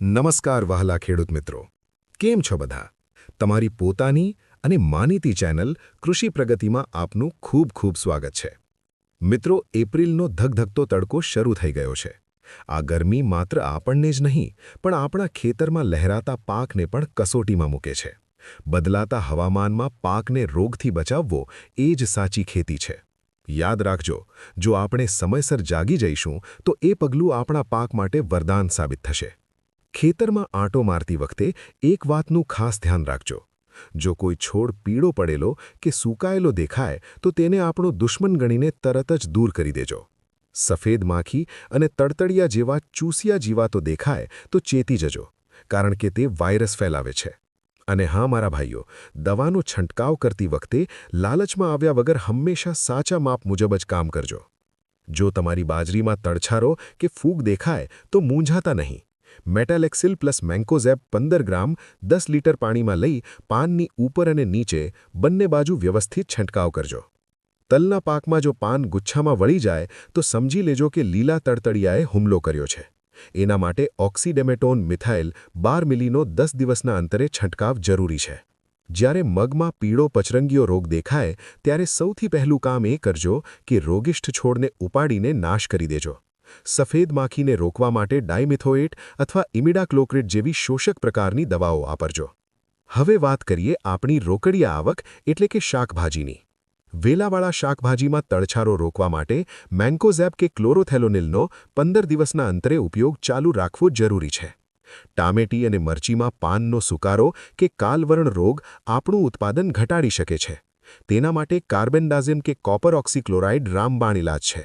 નમસ્કાર વહાલા ખેડૂત મિત્રો, કેમ છો બધા? તમારી પોતાની અને માનીતી ચેનલ કૃષિ પ્રગતિમાં આપનું ખૂબ ખૂબ સ્વાગત છે. મિત્રો, એપ્રિલનો ધગધગતો તડકો શરૂ થઈ ગયો છે. આ ગરમી માત્ર આપણને જ નહીં પણ આપણા ખેતરમાં લહેરાતા પાકને પણ કસોટીમાં મૂકે છે. બદલાતા હવામાનમાં પાકને રોગથી બચાવવો એ જ સાચી ખેતી છે. યાદ રાખજો, જો આપણે સમયસર જાગી જઈશું તો એ પગલું આપણા પાક માટે વરદાન સાબિત થશે. ખેતરમાં આંટો મારતી વખતે એક વાતનું ખાસ ધ્યાન રાખજો. જો કોઈ છોડ પીળો પડેલો કે સૂકાયેલો દેખાય તો તેને આપણો દુશ્મન ગણીને તરત જ દૂર કરી દેજો. સફેદ માખી અને તડતડિયા જેવા ચૂસિયા જીવાતો દેખાય તો ચેતી જજો, કારણ કે તે વાયરસ ફેલાવે છે. અને હા મારા ભાઈઓ, દવાનો છંટકાવ કરતી વખતે લાલચમાં આવ્યા વગર હંમેશા સાચા માપ મુજબ જ કામ કરજો. જો તમારી બાજરીમાં તડછારો કે ફૂગ દેખાય તો મૂંઝાતા નહીં. મેટાલેક્સિલ પ્લસ મેન્કોઝેબ 15 ગ્રામ 10 લીટર પાણીમાં લઈ પાનની ઉપર અને નીચે બંને બાજુ વ્યવસ્થિત છંટકાવ કરજો. તલના પાકમાં જો પાન ગુચ્છામાં વળી જાય તો સમજી લેજો કે લીલા તડતડિયાએ હુમલો કર્યો છે. એના માટે ઓક્સીડેમેટોન મિથાઇલ 12 મિલીનો 10 દિવસના અંતરે છંટકાવ જરૂરી છે. જ્યારે મગમાં પીળો પચરંગીયો રોગ દેખાય ત્યારે સૌથી પહેલું કામ એ કરજો કે રોગિષ્ઠ છોડને ઉપાડીને નાશ કરી દેજો. સફેદ માખીને રોકવા માટે ડાયમિથોએટ અથવા ઇમિડાક્લોપ્રિડ જેવી શોષક પ્રકારની દવાઓ વાપરજો. હવે વાત કરીએ આપણી રોકડિયા આવક એટલે કે શાકભાજીની. વેલાવાળા શાકભાજીમાં તડછારો રોકવા માટે મેન્કોઝેબ કે ક્લોરોથેલોનિલનો 15 દિવસના અંતરે ઉપયોગ ચાલુ રાખવો જરૂરી છે. ટામેટી અને મરચીમાં પાનનો સુકારો કે કાલવર્ણ રોગ આપણું ઉત્પાદન ઘટાડી શકે છે. તેના માટે કાર્બેન્ડાઝિમ કે કોપર ઓક્સીક્લોરાઇડ રામબાણ ઇલાજ છે.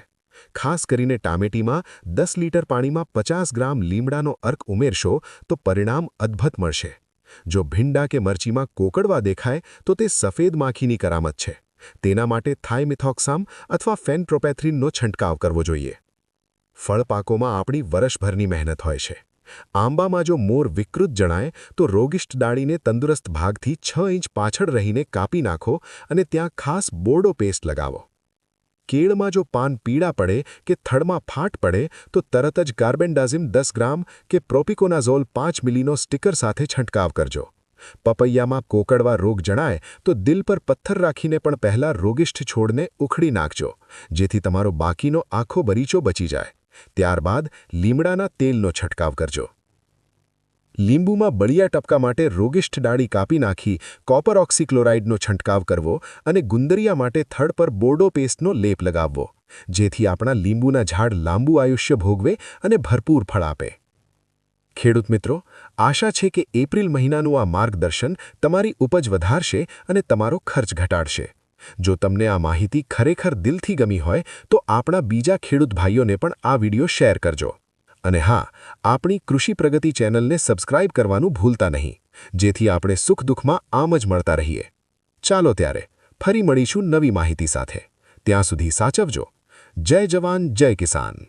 ખાસ કરીને ટામેટીમાં 10 લીટર પાણીમાં 50 ગ્રામ લીમડાનો અર્ક ઉમેરશો તો પરિણામ અદ્ભુત મળશે. જો ભીંડા કે મરચીમાં કોકડવા દેખાય તો તે સફેદ માખીની કરામત છે. તેના માટે થાઇમિથોક્સામ અથવા ફેનટ્રોપેથ્રીનનો છંટકાવ કરવો જોઈએ. ફળપાકોમાં આપણી વર્ષભરની મહેનત હોય છે. આંબામાં જો મોર વિકૃત જણાય તો રોગિષ્ઠ ડાળીને તંદુરસ્ત ભાગથી 6 ઇંચ પાછળ રહીને કાપી નાખો અને ત્યાં ખાસ બોર્ડો પેસ્ટ લગાવો. કેળમાં જો પાન પીળા પડે કે થડમાં ફાટ પડે તો તરત જ કાર્બેન્ડાઝિમ 10 ગ્રામ કે પ્રોપિકોનાઝોલ 5 મિલીનો સ્ટીકર સાથે છંટકાવ કરજો. પપૈયામાં કોકડવા રોગ જણાય તો દિલ પર પથ્થર રાખીને પણ પહેલાં રોગિષ્ઠ છોડને ઉખડી નાખજો, જેથી તમારો બાકીનો આખો બગીચો બચી જાય. ત્યારબાદ લીમડાના તેલનો છંટકાવ કરજો. લીંબુમાં બળિયા ટપકા માટે રોગિષ્ઠ ડાળી કાપી નાખી કોપર ઓક્સીક્લોરાઇડનો છંટકાવ કરવો અને ગુંદરિયા માટે થડ પર બોર્ડો પેસ્ટનો લેપ લગાવવો, જેથી આપણા લીંબુના ઝાડ લાંબુ આયુષ્ય ભોગવે અને ભરપૂર ફળ આપે. ખેડૂત મિત્રો, આશા છે કે એપ્રિલ મહિનાનું આ માર્ગદર્શન તમારી ઉપજ વધારશે અને તમારો ખર્ચ ઘટાડશે. જો તમને આ માહિતી ખરેખર દિલથી ગમી હોય તો આપણા બીજા ખેડૂત ભાઈઓને પણ આ વિડિયો શેર કરજો. અને હા, આપણી કૃષિ પ્રગતિ ચેનલને સબસ્ક્રાઇબ કરવાનું ભૂલતા નહીં, જેથી આપણે સુખ દુઃખમાં આમ જ મળતા રહીએ. ચાલો ત્યારે ફરી મળીશું નવી માહિતી સાથે. ત્યાં સુધી સાચવજો. જય જવાન, જય કિસાન.